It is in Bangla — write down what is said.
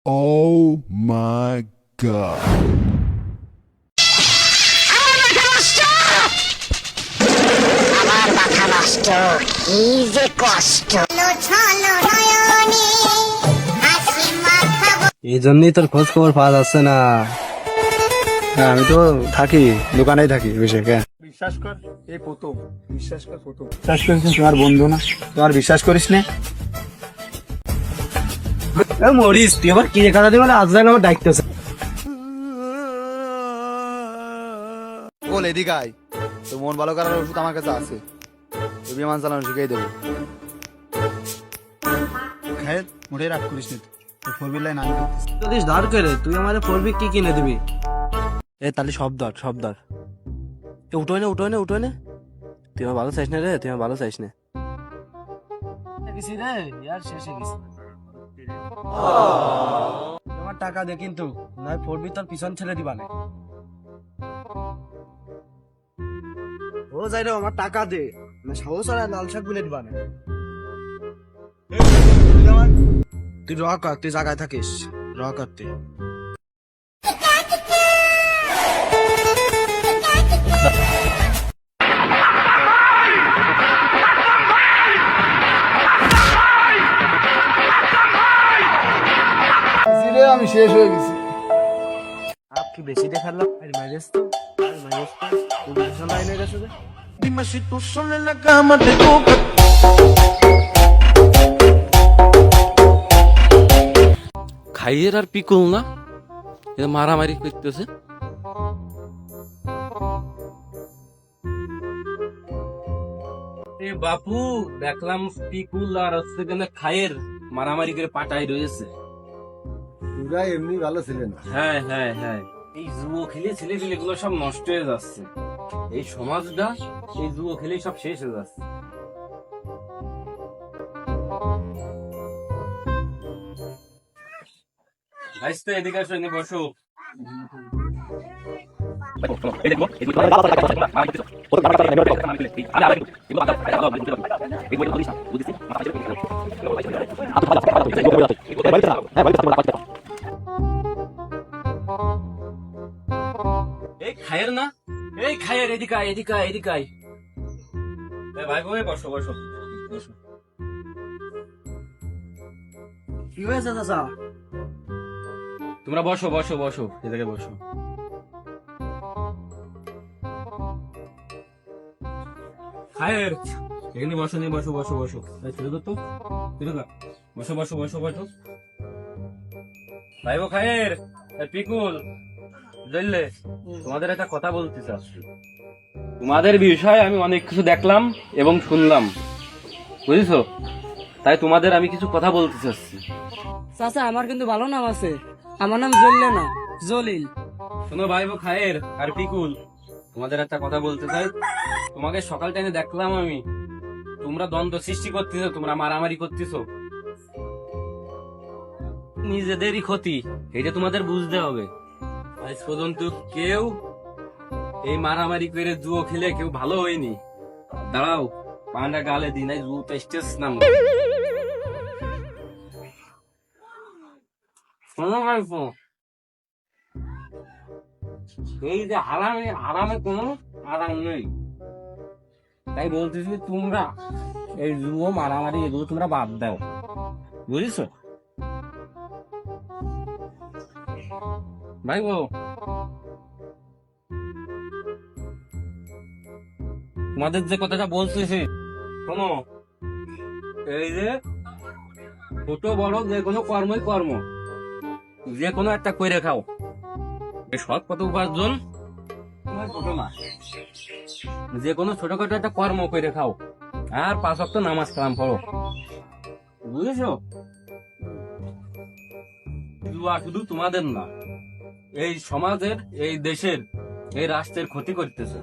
Oh my god. আমার মাথা নষ্ট কি যে কষ্ট এই জন্যই তোর খোঁজ খবর পাওয়া যাচ্ছে না। হ্যাঁ, আমি তো থাকি দোকানেই থাকি বেশি। বিশ্বাস কর এই প্রথম বিশ্বাস করিস তোমার বন্ধু না, তোমার বিশ্বাস করিস না। মরিস তুই আবার কি দেখা দিবি, আজ যেন আমার দায়িত্ব আছে। বল এদিকে আয়, তোর মন ভালো করার ওষুধ আমার কাছে আছে, তুই বিমান চালানো শিখিয়ে দেবো। খায় মোটে রাগ করিস না, তো ফোর হুইলার নাম যদি ধার করে তুই আমার ফোরবি কি কিনে দিবি? এ তাহলে সব ধর উঠোয় না তুই আমার ভালো চাইস না রে, তুই আমার ভালো চাইস না। গেছি রে, ইয়ার শেষে গেছি। আমার টাকা দে কিন্তু, নয় ফোরবি তোর পিছন ছেড়ে দিবা না। ও যাই রে, আমার টাকা দে, না সাহস আর লাল শাক গুলে দিবা না। তুই কর, তুই জায়গায় থাকিস, কর তুই। আমি শেষ হয়ে গেছি। কি বেশি দেখালাম? আর মাইলেজ তো পুলিশ লাইনে গেছে রে। খাইয়ের আর পিকুল না, এটা মারামারি করতেছে। এ বাপু, দেখলাম পিকুল আর হচ্ছে খাইয়ের মারামারি করে পাটাই রয়েছে। তোরা এমনি ভালো ছিলেন। হ্যাঁ, এই জুয়ো খেলে ছেলে গুলো সব নষ্ট হয়ে যাচ্ছে। এই সমাজটা এই জুয়ো খেলে সব শেষ হয়ে যাচ্ছে। আইসতে এদিকে আসো, এনে বসো। এই খায়ের না, এই খায়ের এদিকে আয়। ভাই বোন বসো। কি হয়েছে চাচা? তোমরা বসো এদিকে বসো। খায়ের এখানে বসো, নিয়ে বসো। বসো। ভাই ও খায়ের, পিকুল, বুঝলে তোমাদের একটা কথা বলতে চাচ্ছি। তোমাদের বিষয়ে আমি অনেক কিছু দেখলাম এবং শুনলাম, বুঝেছো? তাই তোমাদের আমি কিছু কথা বলতে চাচ্ছি। চাচা, আমার কিন্তু ভালো নাম আছে, আমার নাম জল্লে না, জলিল। শোনো ভাই ও খায়ের আর পিকুল, তোমাদের একটা কথা বলতে চাই। তোমাকে সকাল টাইমে দেখলাম আমি, তোমরা দ্বন্দ্ব সৃষ্টি করতেছো, তোমরা মারামারি করতেছো, নিজেদেরই ক্ষতি, এটা তোমাদের বুঝতে হবে। আজ পর্যন্ত কেউ এই মারামারি করে জুয়ো খেলে কেউ ভালো হয়নি। দাঁড়াও, পান্ডা গালে দিন, এই জুয়ো টেস্টেস নাম। এই যে আরামে কোনো আরাম নেই, তাই বলতেছি তোমরা এই জুয়ো মারামারি এগুলো তোমরা বাদ দাও, বুঝেছো ভাই? তোমাদের যে কথাটা বলতেছি শোনো, এই যে ছোট বড় যে কোনো কর্মই কর্ম, যে কোনো একটা করে খাও। এই সৎ পথে উপার্জন তোমার ছোট না, যে কোনো ছোটখাটো একটা কর্ম করে খাও, আর 5 ওয়াক্ত নামাজ কালাম পড়ো, বুঝেছো? শুধু তোমাদের না, এই সমাজের, এই দেশের, এই রাষ্ট্রের ক্ষতি করতেছে।